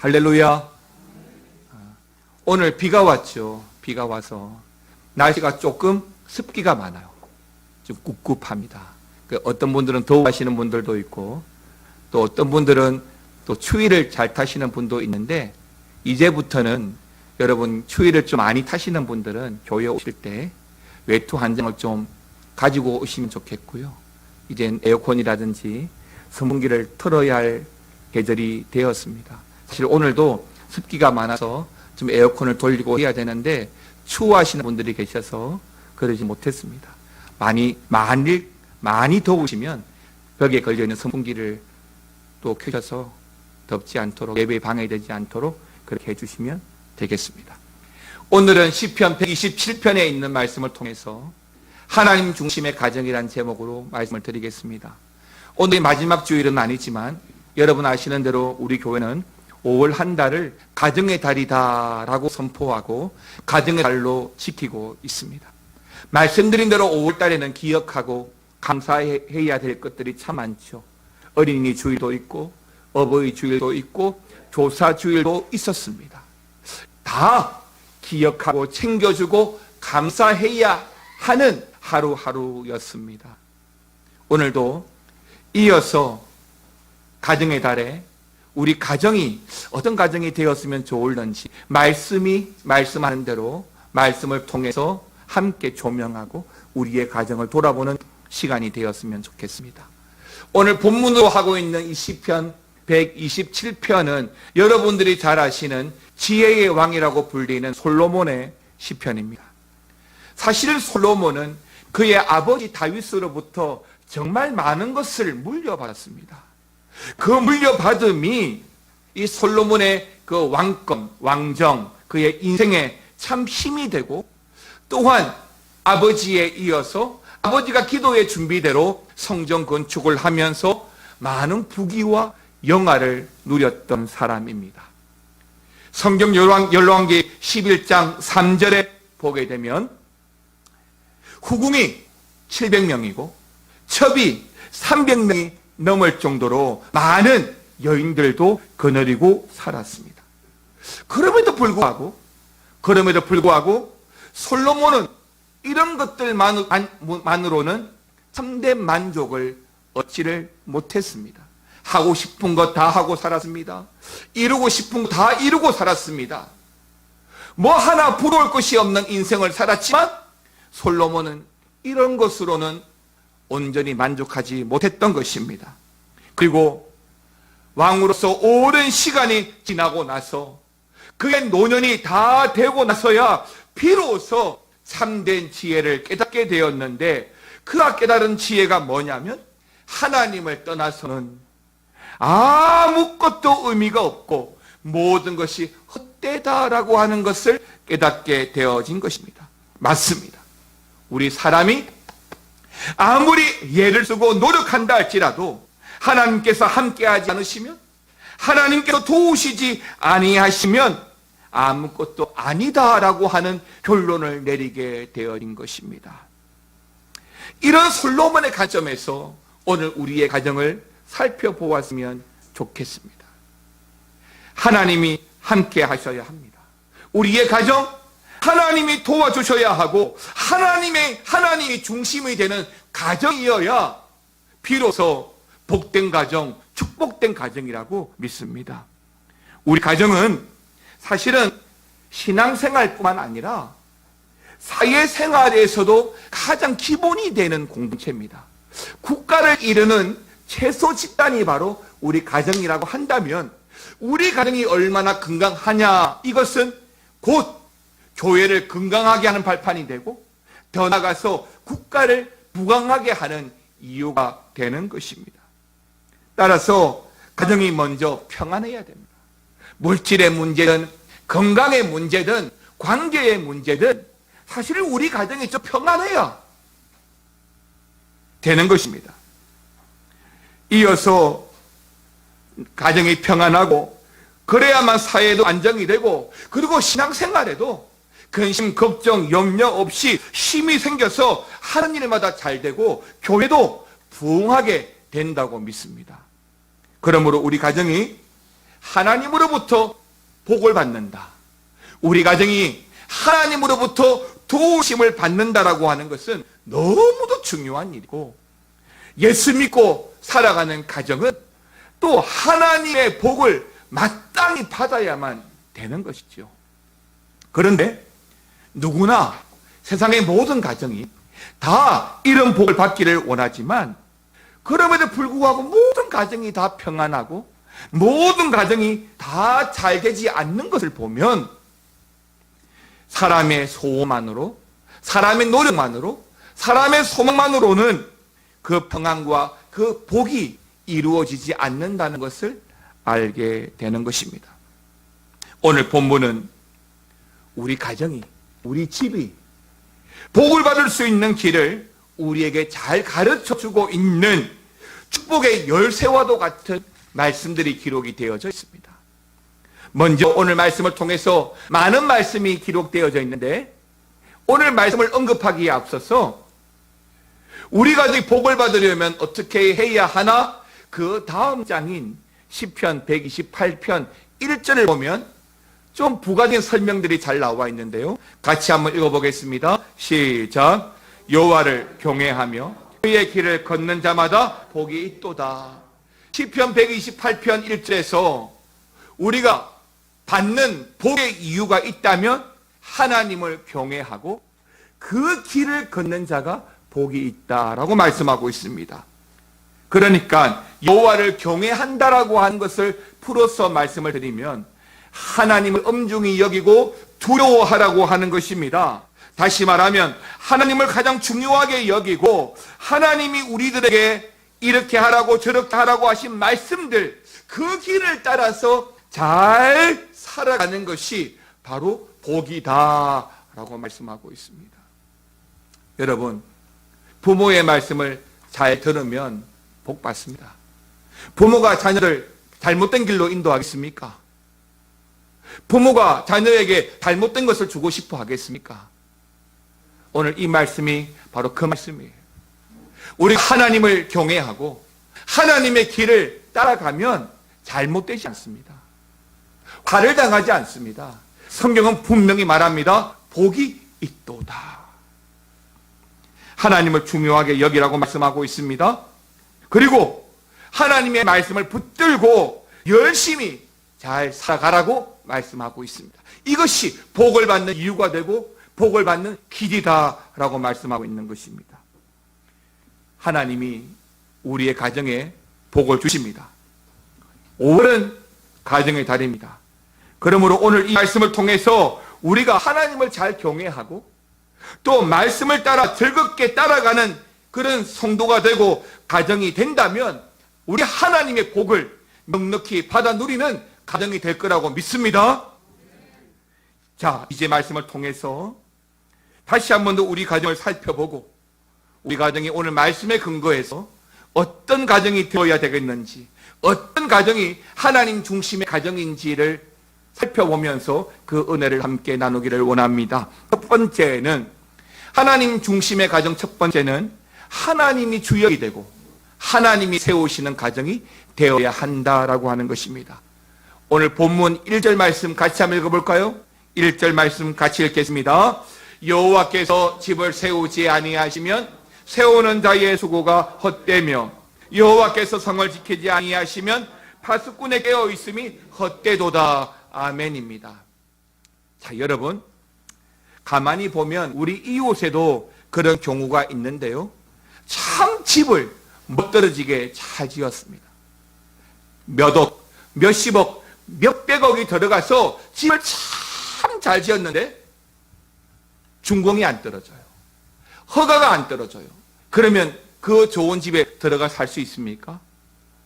할렐루야. 오늘 비가 왔죠. 비가 와서 날씨가 조금 습기가 많아요. 좀 꿉꿉합니다. 어떤 분들은 더워하시는 분들도 있고, 또 어떤 분들은 또 추위를 잘 타시는 분도 있는데, 이제부터는 여러분 추위를 좀 많이 타시는 분들은 교회 오실 때 외투 한 장을 좀 가지고 오시면 좋겠고요. 이젠 에어컨이라든지 선풍기를 틀어야 할 계절이 되었습니다. 사실 오늘도 습기가 많아서 좀 에어컨을 돌리고 해야 되는데 추워하시는 분들이 계셔서 그러지 못했습니다. 많이 더우시면 벽에 걸려있는 선풍기를 또 켜셔서 덥지 않도록, 예배에 방해되지 않도록 그렇게 해주시면 되겠습니다. 오늘은 시편 127편에 있는 말씀을 통해서 하나님 중심의 가정이라는 제목으로 말씀을 드리겠습니다. 오늘이 마지막 주일은 아니지만 여러분 아시는 대로 우리 교회는 5월 한 달을 가정의 달이다라고 선포하고 가정의 달로 지키고 있습니다. 말씀드린 대로 5월 달에는 기억하고 감사해야 될 것들이 참 많죠. 어린이 주일도 있고 어버이 주일도 있고 조사 주일도 있었습니다. 다 기억하고 챙겨주고 감사해야 하는 하루하루였습니다. 오늘도 이어서 가정의 달에 우리 가정이 어떤 가정이 되었으면 좋을런지 말씀하는 대로 말씀을 통해서 함께 조명하고 우리의 가정을 돌아보는 시간이 되었으면 좋겠습니다. 오늘 본문으로 하고 있는 이 시편 127편은 여러분들이 잘 아시는 지혜의 왕이라고 불리는 솔로몬의 시편입니다. 사실은 솔로몬은 그의 아버지 다윗으로부터 정말 많은 것을 물려받았습니다. 그 물려받음이 이 솔로몬의 그 왕권, 왕정, 그의 인생에 참 힘이 되고, 또한 아버지에 이어서 아버지가 기도의 준비대로 성전 건축을 하면서 많은 부귀와 영화를 누렸던 사람입니다. 성경 열왕기 11장 3절에 보게 되면 후궁이 700명이고 첩이 300명이 넘을 정도로 많은 여인들도 거느리고 살았습니다. 그럼에도 불구하고 솔로몬은 이런 것들만으로는 참된 만족을 얻지를 못했습니다. 하고 싶은 것 다 하고 살았습니다. 이루고 싶은 거 다 이루고 살았습니다. 뭐 하나 부러울 것이 없는 인생을 살았지만 솔로몬은 이런 것으로는 온전히 만족하지 못했던 것입니다. 그리고 왕으로서 오랜 시간이 지나고 나서 그의 노년이 다 되고 나서야 비로소 참된 지혜를 깨닫게 되었는데, 그 깨달은 지혜가 뭐냐면 하나님을 떠나서는 아무것도 의미가 없고 모든 것이 헛되다라고 하는 것을 깨닫게 되어진 것입니다. 맞습니다. 우리 사람이 아무리 예를 쓰고 노력한다 할지라도 하나님께서 함께하지 않으시면, 하나님께서 도우시지 아니하시면 아무것도 아니다라고 하는 결론을 내리게 되어진 것입니다. 이런 솔로몬의 관점에서 오늘 우리의 가정을 살펴보았으면 좋겠습니다. 하나님이 함께 하셔야 합니다. 우리의 가정, 하나님이 도와주셔야 하고 하나님이 중심이 되는 가정이어야 비로소 복된 가정, 축복된 가정이라고 믿습니다. 우리 가정은 사실은 신앙생활뿐만 아니라 사회생활에서도 가장 기본이 되는 공동체입니다. 국가를 이루는 최소 집단이 바로 우리 가정이라고 한다면 우리 가정이 얼마나 건강하냐, 이것은 곧 교회를 건강하게 하는 발판이 되고 더 나아가서 국가를 부강하게 하는 이유가 되는 것입니다. 따라서 가정이 먼저 평안해야 됩니다. 물질의 문제든 건강의 문제든 관계의 문제든 사실 우리 가정이 좀 평안해야 되는 것입니다. 이어서 가정이 평안하고 그래야만 사회도 안정이 되고, 그리고 신앙생활에도 근심, 걱정, 염려 없이 힘이 생겨서 하는 일마다 잘 되고 교회도 부흥하게 된다고 믿습니다. 그러므로 우리 가정이 하나님으로부터 복을 받는다. 우리 가정이 하나님으로부터 도우심을 받는다라고 하는 것은 너무도 중요한 일이고, 예수 믿고 살아가는 가정은 또 하나님의 복을 마땅히 받아야만 되는 것이죠. 그런데 누구나 세상의 모든 가정이 다 이런 복을 받기를 원하지만, 그럼에도 불구하고 모든 가정이 다 평안하고 모든 가정이 다 잘 되지 않는 것을 보면, 사람의 소원만으로, 사람의 노력만으로, 사람의 소망만으로는 그 평안과 그 복이 이루어지지 않는다는 것을 알게 되는 것입니다. 오늘 본문은 우리 가정이, 우리 집이 복을 받을 수 있는 길을 우리에게 잘 가르쳐주고 있는 축복의 열쇠와도 같은 말씀들이 기록이 되어져 있습니다. 먼저 오늘 말씀을 통해서 많은 말씀이 기록되어져 있는데, 오늘 말씀을 언급하기에 앞서서 우리 가족이 복을 받으려면 어떻게 해야 하나, 그 다음 장인 시편 128편 1절을 보면 좀 부가적인 설명들이 잘 나와 있는데요, 같이 한번 읽어보겠습니다. 시작. 여호와를 경외하며 그의 길을 걷는 자마다 복이 있도다. 시편 128편 1절에서 우리가 받는 복의 이유가 있다면 하나님을 경외하고 그 길을 걷는 자가 복이 있다라고 말씀하고 있습니다. 그러니까 여호와를 경외한다라고 하는 것을 풀어서 말씀을 드리면 하나님을 엄중히 여기고 두려워하라고 하는 것입니다. 다시 말하면 하나님을 가장 중요하게 여기고, 하나님이 우리들에게 이렇게 하라고 저렇게 하라고 하신 말씀들, 그 길을 따라서 잘 살아가는 것이 바로 복이다 라고 말씀하고 있습니다. 여러분, 부모의 말씀을 잘 들으면 복 받습니다. 부모가 자녀를 잘못된 길로 인도하겠습니까? 부모가 자녀에게 잘못된 것을 주고 싶어 하겠습니까? 오늘 이 말씀이 바로 그 말씀이에요. 우리 하나님을 경외하고 하나님의 길을 따라가면 잘못되지 않습니다. 화를 당하지 않습니다. 성경은 분명히 말합니다. 복이 있도다. 하나님을 중요하게 여기라고 말씀하고 있습니다. 그리고 하나님의 말씀을 붙들고 열심히 잘 살아가라고 말씀하고 있습니다. 이것이 복을 받는 이유가 되고 복을 받는 길이다라고 말씀하고 있는 것입니다. 하나님이 우리의 가정에 복을 주십니다. 5월은 가정의 달입니다. 그러므로 오늘 이 말씀을 통해서 우리가 하나님을 잘 경외하고 또 말씀을 따라 즐겁게 따라가는 그런 성도가 되고 가정이 된다면 우리 하나님의 복을 넉넉히 받아 누리는 가정이 될 거라고 믿습니다. 자, 이제 말씀을 통해서 다시 한 번 더 우리 가정을 살펴보고 우리 가정이 오늘 말씀에 근거해서 어떤 가정이 되어야 되겠는지, 어떤 가정이 하나님 중심의 가정인지를 살펴보면서 그 은혜를 함께 나누기를 원합니다. 첫 번째는 하나님 중심의 가정, 첫 번째는 하나님이 주역이 되고 하나님이 세우시는 가정이 되어야 한다라고 하는 것입니다. 오늘 본문 1절 말씀 같이 한번 읽어볼까요? 1절 말씀 같이 읽겠습니다. 여호와께서 집을 세우지 아니하시면 세우는 자의 수고가 헛되며 여호와께서 성을 지키지 아니하시면 파수꾼에 깨어 있음이 헛되도다. 아멘입니다. 자, 여러분, 가만히 보면 우리 이웃에도 그런 경우가 있는데요, 참 집을 멋들어지게 잘 지었습니다. 몇 억, 몇십억, 몇백억이 들어가서 집을 참 잘 지었는데 준공이 안 떨어져요. 허가가 안 떨어져요. 그러면 그 좋은 집에 들어가 살 수 있습니까?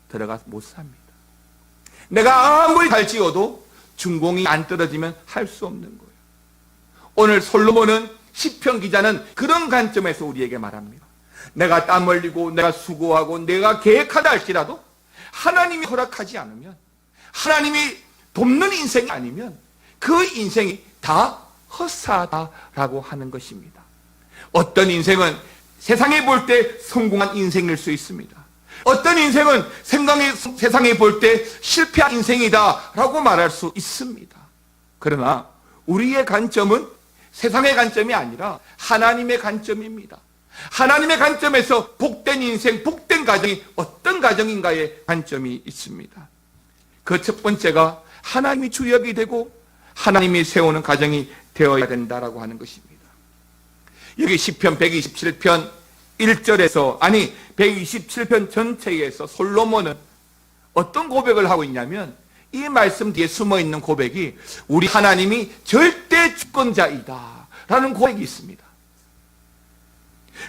들어가 못 삽니다. 내가 아무리 잘 지어도 준공이 안 떨어지면 할 수 없는 거예요. 오늘 솔로몬은 시편 기자는 그런 관점에서 우리에게 말합니다. 내가 땀 흘리고 내가 수고하고 내가 계획하다 할지라도 하나님이 허락하지 않으면, 하나님이 돕는 인생이 아니면 그 인생이 다 헛사다라고 하는 것입니다. 어떤 인생은 세상에 볼 때 성공한 인생일 수 있습니다. 어떤 인생은 세상에 볼 때 실패한 인생이다라고 말할 수 있습니다. 그러나 우리의 관점은 세상의 관점이 아니라 하나님의 관점입니다. 하나님의 관점에서 복된 인생, 복된 가정이 어떤 가정인가의 관점이 있습니다. 그 첫 번째가 하나님이 주역이 되고 하나님이 세우는 가정이 되어야 된다라고 하는 것입니다. 여기 시편 127편 1절에서 127편 전체에서 솔로몬은 어떤 고백을 하고 있냐면 이 말씀 뒤에 숨어있는 고백이 우리 하나님이 절대 주권자이다 라는 고백이 있습니다.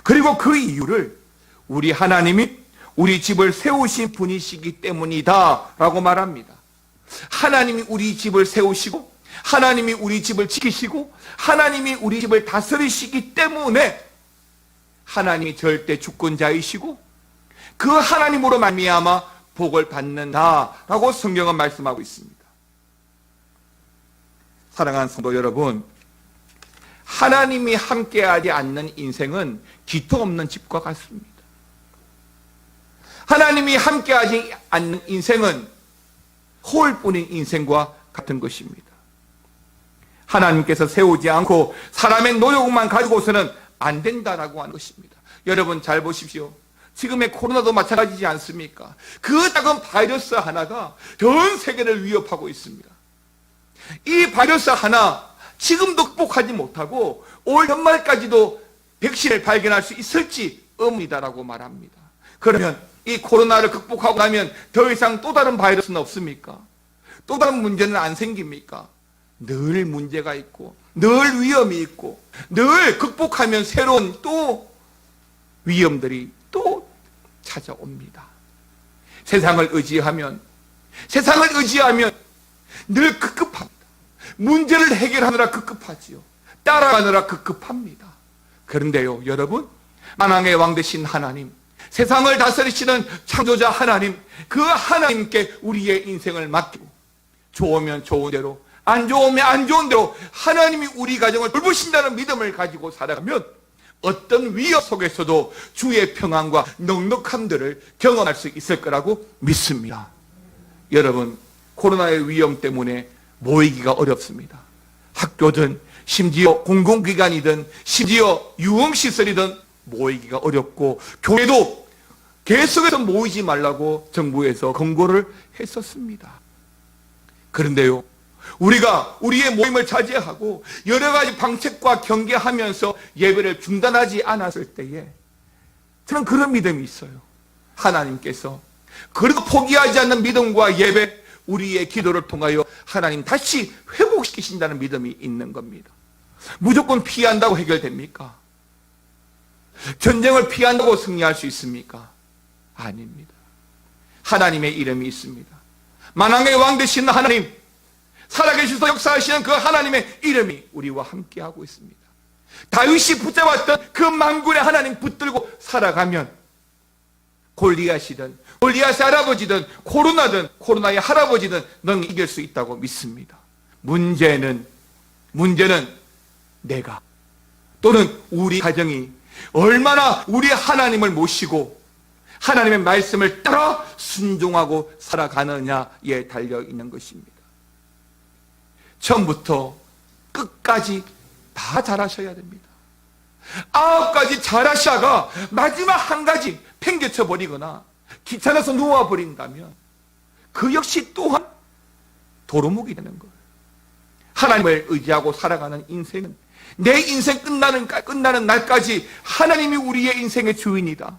그리고 그 이유를 우리 하나님이 우리 집을 세우신 분이시기 때문이다 라고 말합니다. 하나님이 우리 집을 세우시고 하나님이 우리 집을 지키시고 하나님이 우리 집을 다스리시기 때문에 하나님이 절대 주권자이시고 그 하나님으로 말미암아 복을 받는다라고 성경은 말씀하고 있습니다. 사랑하는 성도 여러분, 하나님이 함께하지 않는 인생은 기토 없는 집과 같습니다. 하나님이 함께하지 않는 인생은 허울뿐인 인생과 같은 것입니다. 하나님께서 세우지 않고 사람의 노력만 가지고서는 안 된다라고 하는 것입니다. 여러분 잘 보십시오. 지금의 코로나도 마찬가지지 않습니까? 그 작은 바이러스 하나가 전 세계를 위협하고 있습니다. 이 바이러스 하나 지금도 극복하지 못하고 올 연말까지도 백신을 발견할 수 있을지 의문이다라고 말합니다. 그러면 이 코로나를 극복하고 나면 더 이상 또 다른 바이러스는 없습니까? 또 다른 문제는 안 생깁니까? 늘 문제가 있고 늘 위험이 있고 늘 극복하면 새로운 또 위험들이 또 찾아옵니다. 세상을 의지하면 늘 급급합니다. 문제를 해결하느라 급급하지요. 따라가느라 급급합니다. 그런데요 여러분, 만왕의 왕 되신 하나님, 세상을 다스리시는 창조자 하나님, 그 하나님께 우리의 인생을 맡기고 좋으면 좋은 대로 안 좋으면 안 좋은 대로 하나님이 우리 가정을 돌보신다는 믿음을 가지고 살아가면 어떤 위협 속에서도 주의 평안과 넉넉함들을 경험할 수 있을 거라고 믿습니다. 여러분, 코로나의 위험 때문에 모이기가 어렵습니다. 학교든 심지어 공공기관이든 심지어 유흥시설이든 모이기가 어렵고 교회도 계속해서 모이지 말라고 정부에서 권고를 했었습니다. 그런데요, 우리가 우리의 모임을 자제하고 여러 가지 방책과 경계하면서 예배를 중단하지 않았을 때에 저는 그런 믿음이 있어요. 하나님께서 그래도 포기하지 않는 믿음과 예배, 우리의 기도를 통하여 하나님 다시 회복시키신다는 믿음이 있는 겁니다. 무조건 피한다고 해결됩니까? 전쟁을 피한다고 승리할 수 있습니까? 아닙니다. 하나님의 이름이 있습니다. 만왕의 왕 되신 하나님, 살아계셔서 역사하시는 그 하나님의 이름이 우리와 함께하고 있습니다. 다윗이 붙잡았던 그 만군의 하나님 붙들고 살아가면 골리앗이든 골리앗의 할아버지든 코로나든 코로나의 할아버지든 너는 이길 수 있다고 믿습니다. 문제는 내가 또는 우리 가정이 얼마나 우리 하나님을 모시고 하나님의 말씀을 따라 순종하고 살아가느냐에 달려 있는 것입니다. 처음부터 끝까지 다 잘하셔야 됩니다. 9가지 잘하시다가 마지막 한 가지 팽개쳐 버리거나 귀찮아서 놓아버린다면 그 역시 또한 도루묵이 되는 거예요. 하나님을 의지하고 살아가는 인생은 내 인생 끝나는 날까지 하나님이 우리의 인생의 주인이다,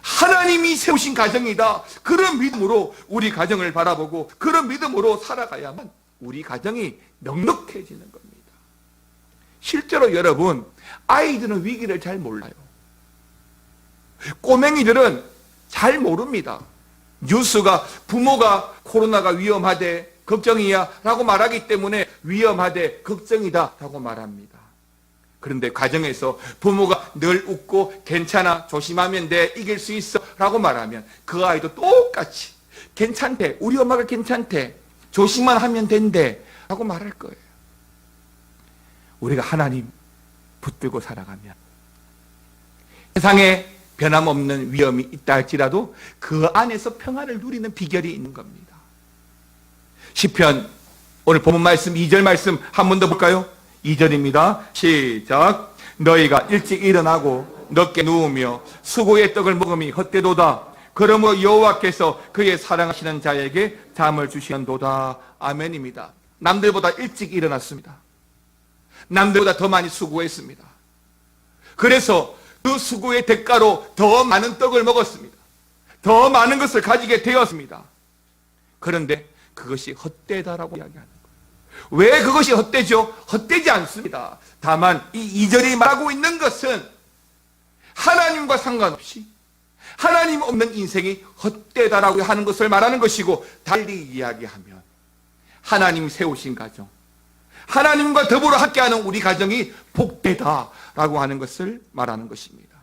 하나님이 세우신 가정이다, 그런 믿음으로 우리 가정을 바라보고 그런 믿음으로 살아가야만 우리 가정이 넉넉해지는 겁니다. 실제로 여러분, 아이들은 위기를 잘 몰라요. 꼬맹이들은 잘 모릅니다. 뉴스가 부모가 코로나가 위험하대, 걱정이야 라고 말하기 때문에 위험하대, 걱정이다 라고 말합니다. 그런데 가정에서 부모가 늘 웃고 괜찮아, 조심하면 돼, 이길 수 있어 라고 말하면 그 아이도 똑같이 괜찮대, 우리 엄마가 괜찮대, 조심만 하면 된대 라고 말할 거예요. 우리가 하나님 붙들고 살아가면 세상에 변함없는 위험이 있다 할지라도 그 안에서 평안을 누리는 비결이 있는 겁니다. 시편 오늘 본문 말씀 2절 말씀 한 번 더 볼까요? 2절입니다. 시작. 너희가 일찍 일어나고 늦게 누우며 수고의 떡을 먹음이 헛되도다. 그러므로 여호와께서 그의 사랑하시는 자에게 잠을 주시는도다. 아멘입니다. 남들보다 일찍 일어났습니다. 남들보다 더 많이 수고했습니다. 그래서 그 수고의 대가로 더 많은 떡을 먹었습니다. 더 많은 것을 가지게 되었습니다. 그런데 그것이 헛되다라고 이야기하는 거예요. 왜 그것이 헛되죠? 헛되지 않습니다. 다만 이 2절이 말하고 있는 것은 하나님과 상관없이 하나님 없는 인생이 헛되다라고 하는 것을 말하는 것이고, 달리 이야기하면 하나님 세우신 가정, 하나님과 더불어 함께하는 우리 가정이 복되다라고 하는 것을 말하는 것입니다.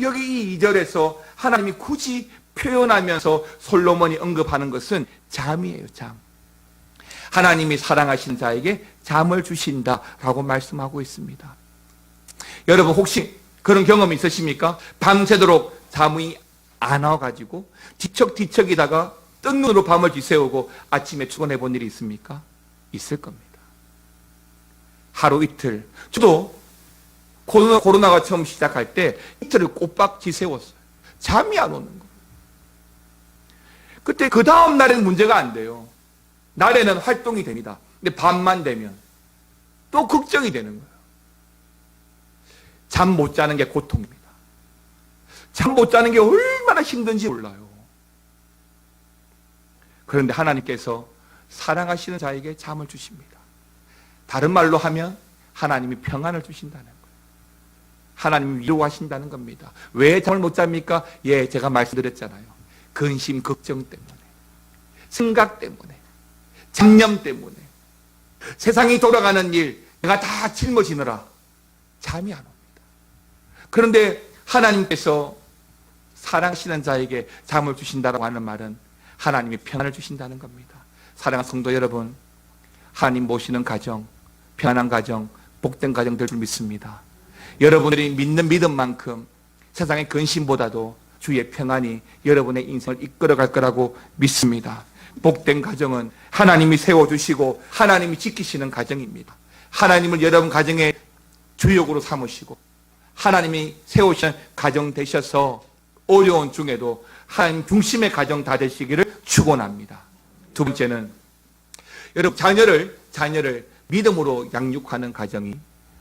여기 이 2절에서 하나님이 굳이 표현하면서 솔로몬이 언급하는 것은 잠이에요. 잠. 하나님이 사랑하신 자에게 잠을 주신다라고 말씀하고 있습니다. 여러분 혹시 그런 경험이 있으십니까? 밤새도록 잠이 안 와가지고 뒤척뒤척이다가 뜬 눈으로 밤을 지새우고 아침에 출근해 본 일이 있습니까? 있을 겁니다. 하루 이틀. 저도 코로나가 처음 시작할 때 이틀을 꼬박 지새웠어요. 잠이 안 오는 거예요. 그때 그 다음 날에는 문제가 안 돼요. 날에는 활동이 됩니다. 근데 밤만 되면 또 걱정이 되는 거예요. 잠 못 자는 게 고통입니다. 잠 못 자는 게 얼마나 힘든지 몰라요. 그런데 하나님께서 사랑하시는 자에게 잠을 주십니다. 다른 말로 하면 하나님이 평안을 주신다는 거예요. 하나님이 위로하신다는 겁니다. 왜 잠을 못 잡니까? 예, 제가 말씀드렸잖아요. 근심, 걱정 때문에, 생각 때문에, 잡념 때문에, 세상이 돌아가는 일, 내가 다 짊어지느라 잠이 안 옵니다. 그런데 하나님께서 사랑하시는 자에게 잠을 주신다고 하는 말은 하나님이 평안을 주신다는 겁니다. 사랑하는 성도 여러분, 하나님 모시는 가정, 평안한 가정, 복된 가정 될 줄 믿습니다. 여러분들이 믿는 믿음만큼 세상의 근심보다도 주의 평안이 여러분의 인생을 이끌어갈 거라고 믿습니다. 복된 가정은 하나님이 세워주시고 하나님이 지키시는 가정입니다. 하나님을 여러분 가정의 주역으로 삼으시고 하나님이 세우신 가정 되셔서 어려운 중에도 하나님 중심의 가정 다 되시기를 축원합니다. 두 번째는 여러분 자녀를 믿음으로 양육하는 가정이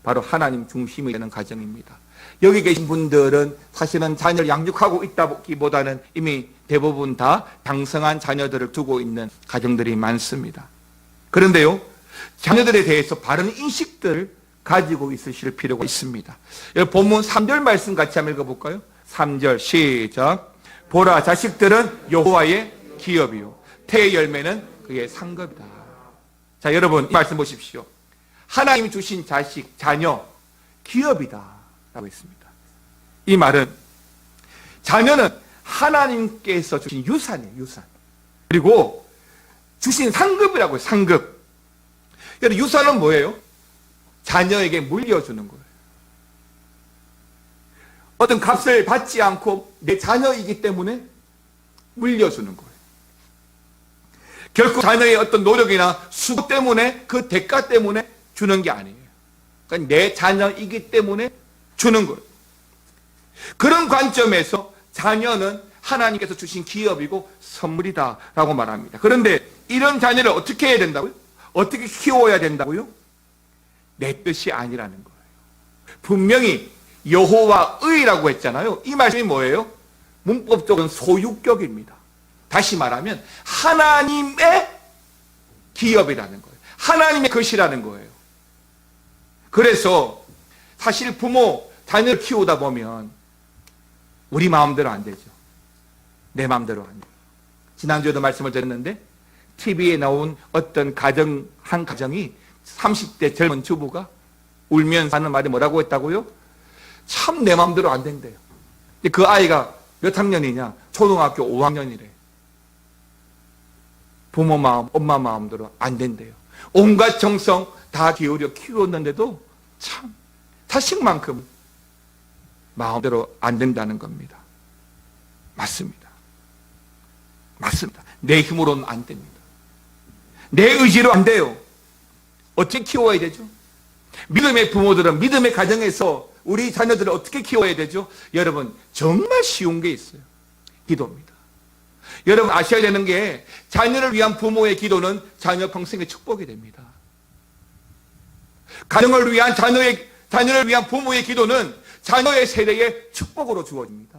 바로 하나님 중심이 되는 가정입니다. 여기 계신 분들은 사실은 자녀를 양육하고 있다기보다는 이미 대부분 다 장성한 자녀들을 두고 있는 가정들이 많습니다. 그런데요, 자녀들에 대해서 바른 인식들을 가지고 있으실 필요가 있습니다. 여기 본문 3절 말씀 같이 한번 읽어볼까요? 3절 시작. 보라, 자식들은 여호와의 기업이요 태의 열매는 그의 상급이다. 자, 여러분 이 말씀 보십시오. 하나님이 주신 자식, 자녀, 기업이다 라고 했습니다. 이 말은 자녀는 하나님께서 주신 유산이에요. 유산. 그리고 주신 상급이라고 해요. 상급. 여러분 유산은 뭐예요? 자녀에게 물려주는 거예요. 어떤 값을 받지 않고 내 자녀이기 때문에 물려주는 거예요. 결코 자녀의 어떤 노력이나 수고 때문에 그 대가 때문에 주는 게 아니에요. 그러니까 내 자녀이기 때문에 주는 거예요. 그런 관점에서 자녀는 하나님께서 주신 기업이고 선물이다라고 말합니다. 그런데 이런 자녀를 어떻게 해야 된다고요? 어떻게 키워야 된다고요? 내 뜻이 아니라는 거예요. 분명히 여호와의라고 했잖아요. 이 말씀이 뭐예요? 문법적으로는 소유격입니다. 다시 말하면 하나님의 기업이라는 거예요. 하나님의 것이라는 거예요. 그래서 사실 부모, 자녀를 키우다 보면 우리 마음대로 안 되죠. 내 마음대로 안 돼요. 지난주에도 말씀을 드렸는데 TV에 나온 어떤 가정, 한 가정이 30대 젊은 주부가 울면서 하는 말이 뭐라고 했다고요? 참 내 마음대로 안 된대요. 그 아이가 몇 학년이냐? 초등학교 5학년이래. 부모 마음, 엄마 마음대로 안 된대요. 온갖 정성 다 기울여 키웠는데도 참 자식만큼 마음대로 안 된다는 겁니다. 맞습니다. 맞습니다. 내 힘으로는 안 됩니다. 내 의지로 안 돼요. 어떻게 키워야 되죠? 믿음의 부모들은 믿음의 가정에서 우리 자녀들을 어떻게 키워야 되죠? 여러분, 정말 쉬운 게 있어요. 기도입니다. 여러분 아셔야 되는 게 자녀를 위한 부모의 기도는 자녀 평생의 축복이 됩니다. 가정을 위한 자녀를 위한 부모의 기도는 자녀의 세대의 축복으로 주어집니다.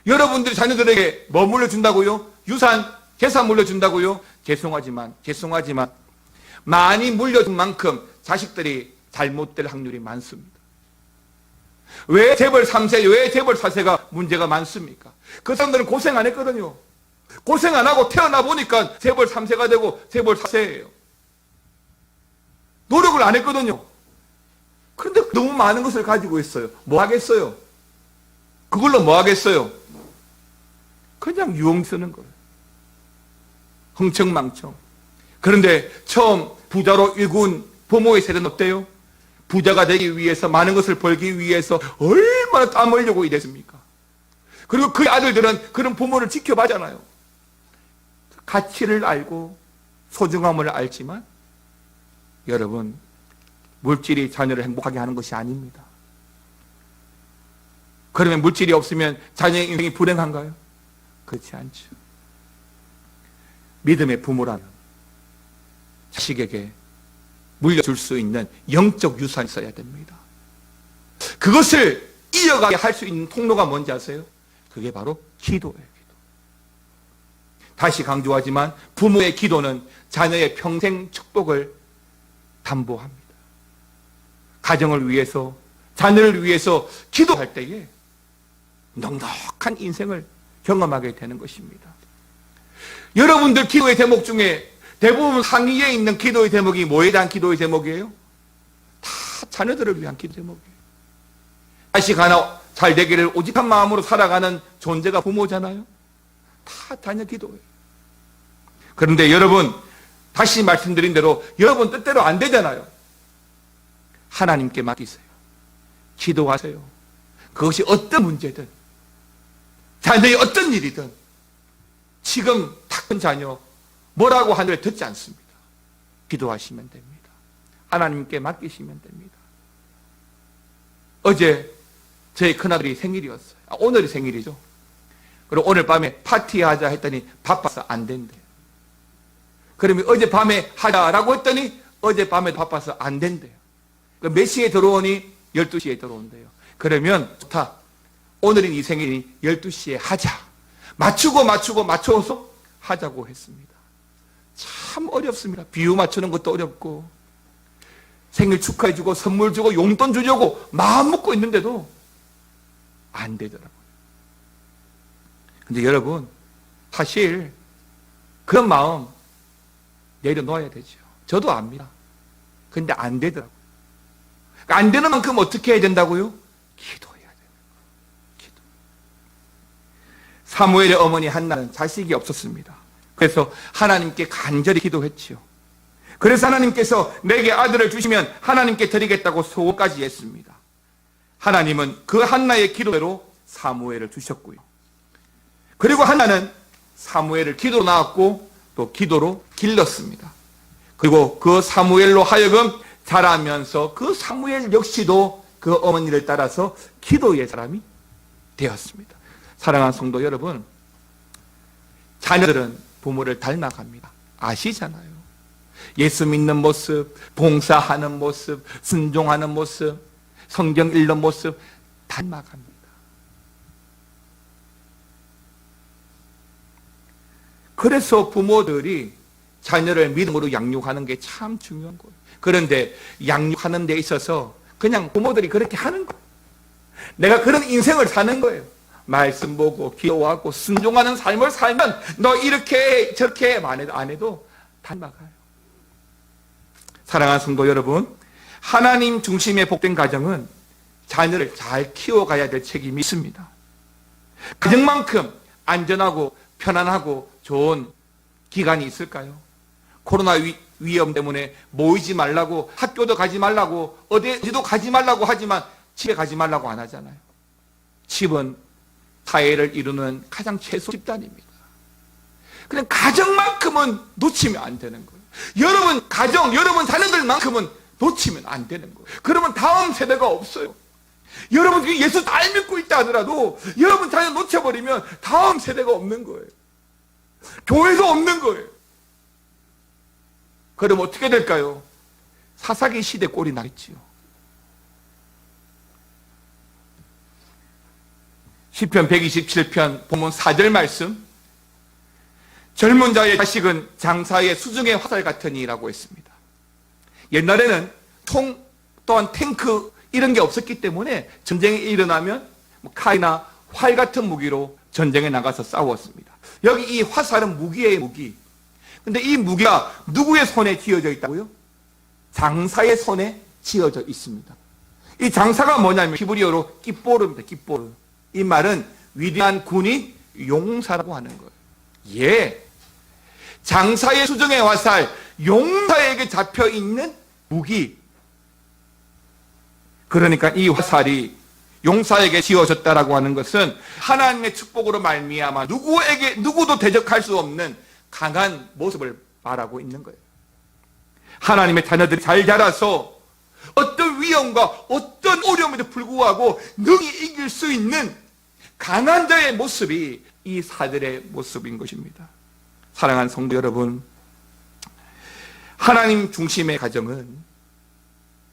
여러분들이 자녀들에게 뭐 물려준다고요? 유산, 재산 물려준다고요? 죄송하지만 많이 물려준 만큼 자식들이 잘못될 확률이 많습니다. 왜 재벌 3세, 왜 재벌 4세가 문제가 많습니까? 그 사람들은 고생 안 했거든요. 고생 안 하고 태어나 보니까 재벌 3세가 되고 재벌 4세예요. 노력을 안 했거든요. 그런데 너무 많은 것을 가지고 있어요. 뭐 하겠어요? 그걸로 뭐 하겠어요? 그냥 유흥 쓰는 거예요. 흥청망청. 그런데 처음 부자로 일군 부모의 세대는 어때요? 부자가 되기 위해서, 많은 것을 벌기 위해서 얼마나 땀 흘리고 이랬습니까? 그리고 그 아들들은 그런 부모를 지켜봐잖아요. 가치를 알고 소중함을 알지만 여러분, 물질이 자녀를 행복하게 하는 것이 아닙니다. 그러면 물질이 없으면 자녀의 인생이 불행한가요? 그렇지 않죠. 믿음의 부모라면 자식에게 물려줄 수 있는 영적 유산이 있어야 됩니다. 그것을 이어가게 할 수 있는 통로가 뭔지 아세요? 그게 바로 기도예요. 기도. 다시 강조하지만 부모의 기도는 자녀의 평생 축복을 담보합니다. 가정을 위해서, 자녀를 위해서 기도할 때에 넉넉한 인생을 경험하게 되는 것입니다. 여러분들 기도의 제목 중에 대부분 상위에 있는 기도의 제목이 뭐에 대한 기도의 제목이에요? 다 자녀들을 위한 기도 제목이에요. 자식 하나 잘 되기를 오직한 마음으로 살아가는 존재가 부모잖아요. 다 자녀 기도예요. 그런데 여러분, 다시 말씀드린 대로 여러분 뜻대로 안 되잖아요. 하나님께 맡기세요. 기도하세요. 그것이 어떤 문제든, 자녀의 어떤 일이든, 지금 다 큰 자녀 뭐라고 하늘에 듣지 않습니다. 기도하시면 됩니다. 하나님께 맡기시면 됩니다. 어제 저희 큰아들이 생일이었어요. 오늘이 생일이죠. 그리고 오늘 밤에 파티하자 했더니 바빠서 안 된대요. 그러면 어젯밤에 하자라고 했더니 어젯밤에 바빠서 안 된대요. 몇 시에 들어오니? 12시에 들어온대요. 그러면 좋다. 오늘은 이 생일이 12시에 하자. 맞춰서 하자고 했습니다. 참 어렵습니다. 비유 맞추는 것도 어렵고, 생일 축하해주고 선물 주고 용돈 주려고 마음 먹고 있는데도 안 되더라고요. 근데 여러분, 사실 그런 마음 내려놓아야 되죠. 저도 압니다. 근데 안 되더라고요. 안 되는 만큼 어떻게 해야 된다고요? 기도해야 돼요. 기도. 사무엘의 어머니 한나는 자식이 없었습니다. 그래서 하나님께 간절히 기도했지요. 그래서 하나님께서 내게 아들을 주시면 하나님께 드리겠다고 소원까지 했습니다. 하나님은 그 한나의 기도대로 사무엘을 주셨고요. 그리고 한나는 사무엘을 기도로 낳았고 또 기도로 길렀습니다. 그리고 그 사무엘로 하여금 자라면서 그 사무엘 역시도 그 어머니를 따라서 기도의 사람이 되었습니다. 사랑하는 성도 여러분, 자녀들은 부모를 닮아갑니다. 아시잖아요. 예수 믿는 모습, 봉사하는 모습, 순종하는 모습, 성경 읽는 모습 닮아갑니다. 그래서 부모들이 자녀를 믿음으로 양육하는 게 참 중요한 거예요. 그런데 양육하는 데 있어서 그냥 부모들이 그렇게 하는 거예요. 내가 그런 인생을 사는 거예요. 말씀 보고 기도하고 순종하는 삶을 살면 너 이렇게 저렇게 안 해도 닮아가요. 사랑하는 성도 여러분, 하나님 중심의 복된 가정은 자녀를 잘 키워가야 될 책임이 있습니다. 가정만큼 안전하고 편안하고 좋은 기간이 있을까요? 코로나 위험 때문에 모이지 말라고, 학교도 가지 말라고, 어디도 가지 말라고 하지만 집에 가지 말라고 안 하잖아요. 집은 사회를 이루는 가장 최소 집단입니다. 그냥 가정만큼은 놓치면 안 되는 거예요. 여러분 가정, 여러분 자녀들만큼은 놓치면 안 되는 거예요. 그러면 다음 세대가 없어요. 여러분 예수 잘 믿고 있다 하더라도 여러분 자녀 놓쳐버리면 다음 세대가 없는 거예요. 교회도 없는 거예요. 그럼 어떻게 될까요? 사사기 시대 꼴이 나겠지요. 시편 127편 본문 4절 말씀, 젊은 자의 자식은 장사의 수중의 화살 같으니라고 했습니다. 옛날에는 총 또한 탱크 이런 게 없었기 때문에 전쟁이 일어나면 칼이나 활 같은 무기로 전쟁에 나가서 싸웠습니다. 여기 이 화살은 무기예요, 무기. 근데 이 무기가 누구의 손에 쥐어져 있다고요? 장사의 손에 쥐어져 있습니다. 이 장사가 뭐냐면 히브리어로 깃보르입니다. 깃보르. 이 말은 위대한 군인, 용사라고 하는 거예요. 예. 장사의 수중의 화살, 용사에게 잡혀 있는 무기. 그러니까 이 화살이 용사에게 쥐어졌다라고 하는 것은 하나님의 축복으로 말미암아 누구도 대적할 수 없는 강한 모습을 말하고 있는 거예요. 하나님의 자녀들이 잘 자라서 어떤 위험과 어떤 어려움에도 불구하고 능히 이길 수 있는 강한 자의 모습이 이 사들의 모습인 것입니다. 사랑하는 성도 여러분, 하나님 중심의 가정은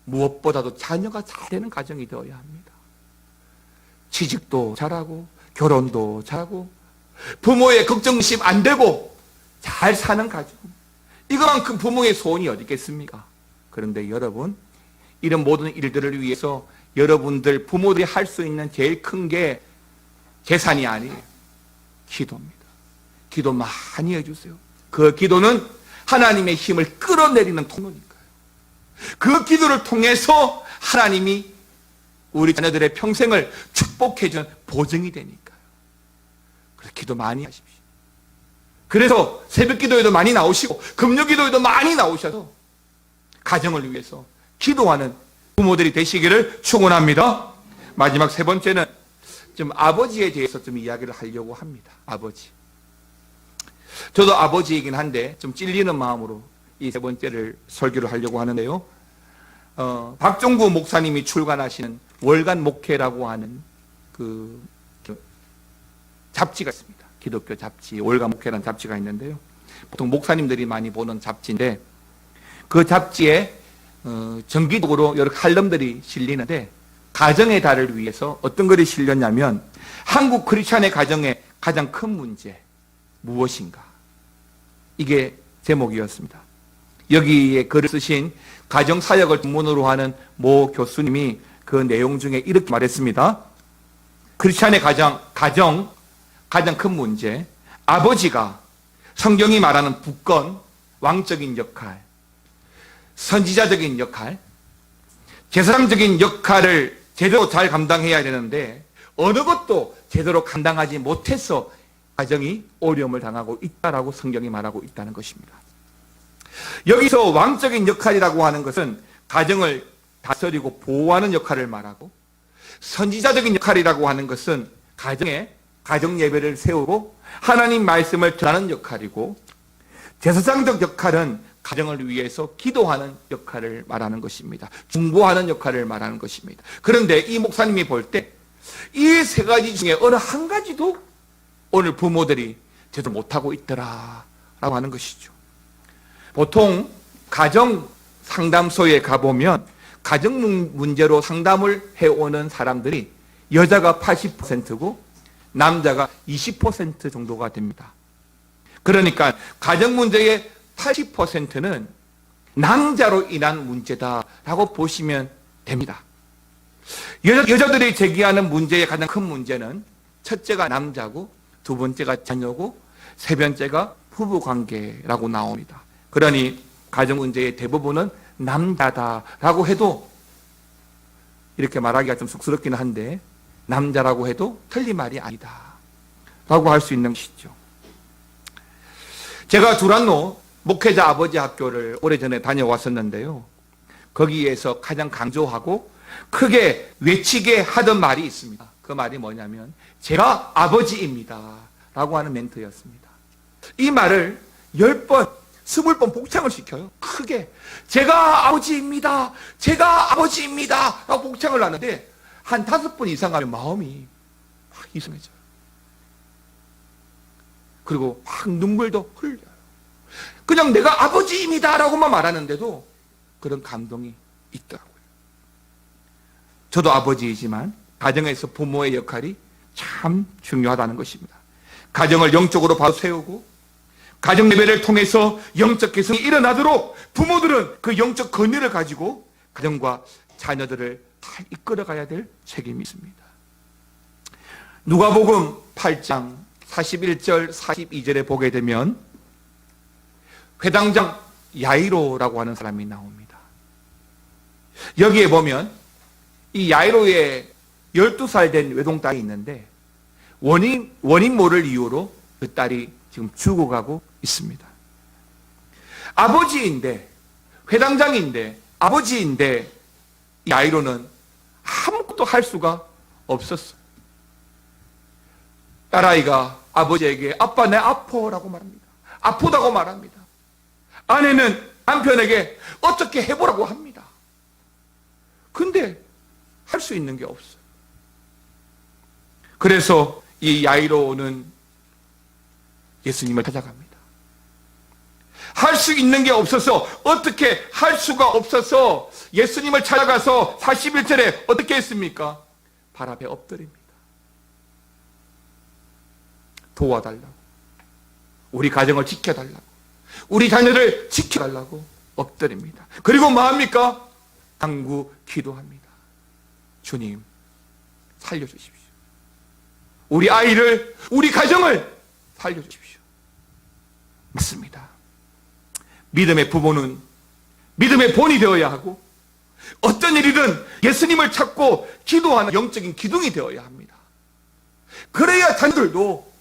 무엇보다도 자녀가 잘 되는 가정이 되어야 합니다. 취직도 잘하고 결혼도 잘하고 부모의 걱정심 안 되고 잘 사는 가정, 이거만큼 부모의 소원이 어디 있겠습니까? 그런데 여러분, 이런 모든 일들을 위해서 여러분들 부모들이 할 수 있는 제일 큰 게 재산이 아니에요. 기도입니다. 기도 많이 해주세요. 그 기도는 하나님의 힘을 끌어내리는 통로니까요. 그 기도를 통해서 하나님이 우리 자녀들의 평생을 축복해준 보증이 되니까요. 그래서 기도 많이 하십시오. 그래서 새벽 기도에도 많이 나오시고 금요 기도에도 많이 나오셔서 가정을 위해서 기도하는 부모들이 되시기를 축원합니다. 마지막 세 번째는 좀 아버지에 대해서 좀 이야기를 하려고 합니다. 아버지. 저도 아버지이긴 한데 좀 찔리는 마음으로 이 세 번째를 설교를 하려고 하는데요. 박종구 목사님이 출간하시는 월간 목회라고 하는 그 잡지가 있습니다. 기독교 잡지, 월간 목회라는 잡지가 있는데요. 보통 목사님들이 많이 보는 잡지인데 그 잡지에 정기적으로 여러 칼럼들이 실리는데 가정의 달을 위해서 어떤 글이 실렸냐면 한국 크리스찬의 가정의 가장 큰 문제 무엇인가? 이게 제목이었습니다. 여기에 글을 쓰신 가정사역을 전문으로 하는 모 교수님이 그 내용 중에 이렇게 말했습니다. 크리스찬의 가정 가장 큰 문제, 아버지가 성경이 말하는 부권, 왕적인 역할, 선지자적인 역할, 제사장적인 역할을 제대로 잘 감당해야 되는데 어느 것도 제대로 감당하지 못해서 가정이 어려움을 당하고 있다라고 성경이 말하고 있다는 것입니다. 여기서 왕적인 역할이라고 하는 것은 가정을 다스리고 보호하는 역할을 말하고, 선지자적인 역할이라고 하는 것은 가정에 가정 예배를 세우고 하나님 말씀을 전하는 역할이고, 제사장적 역할은 가정을 위해서 기도하는 역할을 말하는 것입니다. 중보하는 역할을 말하는 것입니다. 그런데 이 목사님이 볼 때 이 세 가지 중에 어느 한 가지도 오늘 부모들이 제대로 못하고 있더라 라고 하는 것이죠. 보통 가정 상담소에 가보면 가정 문제로 상담을 해오는 사람들이 여자가 80%고 남자가 20% 정도가 됩니다. 그러니까 가정 문제의 80%는 남자로 인한 문제다라고 보시면 됩니다. 여자들이 제기하는 문제의 가장 큰 문제는 첫째가 남자고 두 번째가 자녀고 세 번째가 부부관계라고 나옵니다. 그러니 가정 문제의 대부분은 남자다라고 해도 이렇게 말하기가 좀 쑥스럽기는 한데 남자라고 해도 틀린 말이 아니다 라고 할 수 있는 것이죠. 제가 두란노 목회자 아버지 학교를 오래전에 다녀왔었는데요. 거기에서 가장 강조하고 크게 외치게 하던 말이 있습니다. 그 말이 뭐냐면 제가 아버지입니다 라고 하는 멘트였습니다. 이 말을 10번, 20번 복창을 시켜요. 크게 제가 아버지입니다, 제가 아버지입니다 라고 복창을 하는데 한 5번 이상 하면 마음이 막 이상해져요. 그리고 막 눈물도 흘려요. 그냥 내가 아버지입니다 라고만 말하는데도 그런 감동이 있더라고요. 저도 아버지이지만 가정에서 부모의 역할이 참 중요하다는 것입니다. 가정을 영적으로 바로 세우고 가정 예배를 통해서 영적 개성이 일어나도록 부모들은 그 영적 권위를 가지고 가정과 자녀들을 잘 이끌어가야 될 책임이 있습니다. 누가복음 8장 41절 42절에 보게 되면 회당장 야이로라고 하는 사람이 나옵니다. 여기에 보면 이 야이로의 12살 된 외동딸이 있는데 원인 모를 이유로 그 딸이 지금 죽어가고 있습니다. 아버지인데, 회당장인데, 아버지인데 이 야이로는 아무것도 할 수가 없었어요. 딸아이가 아버지에게 아빠 내 아파라고 말합니다. 아프다고 말합니다. 아내는 남편에게 어떻게 해보라고 합니다. 근데 할 수 있는 게 없어요. 그래서 이 야이로는 예수님을 찾아갑니다. 할 수 있는 게 없어서, 어떻게 할 수가 없어서 예수님을 찾아가서 41절에 어떻게 했습니까? 발 앞에 엎드립니다. 도와달라고, 우리 가정을 지켜달라고, 우리 자녀를 지켜달라고 엎드립니다. 그리고 뭐합니까? 간구 기도합니다. 주님 살려주십시오. 우리 아이를, 우리 가정을 살려주십시오. 맞습니다. 믿음의 부모는 믿음의 본이 되어야 하고 어떤 일이든 예수님을 찾고 기도하는 영적인 기둥이 되어야 합니다. 그래야 자녀들도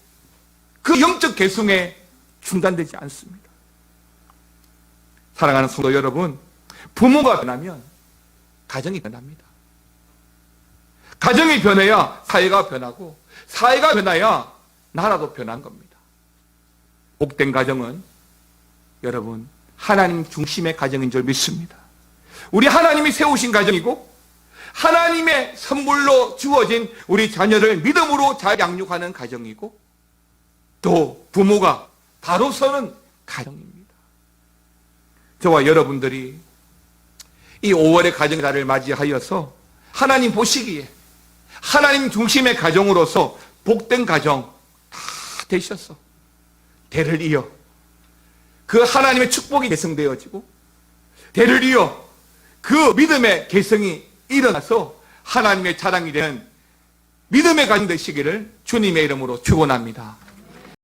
그 영적 계승에 중단되지 않습니다. 사랑하는 성도 여러분, 부모가 변하면 가정이 변합니다. 가정이 변해야 사회가 변하고 사회가 변해야 나라도 변한 겁니다. 복된 가정은 여러분 하나님 중심의 가정인 줄 믿습니다. 우리 하나님이 세우신 가정이고 하나님의 선물로 주어진 우리 자녀를 믿음으로 잘 양육하는 가정이고 또 부모가 바로 서는 가정입니다. 저와 여러분들이 이 5월의 가정달을 맞이하여서 하나님 보시기에 하나님 중심의 가정으로서 복된 가정 다 되셔서 대를 이어 그 하나님의 축복이 계승되어지고 대를 이어 그 믿음의 계승이 일어나서 하나님의 자랑이 되는 믿음의 가정 되시기를 주님의 이름으로 축원합니다.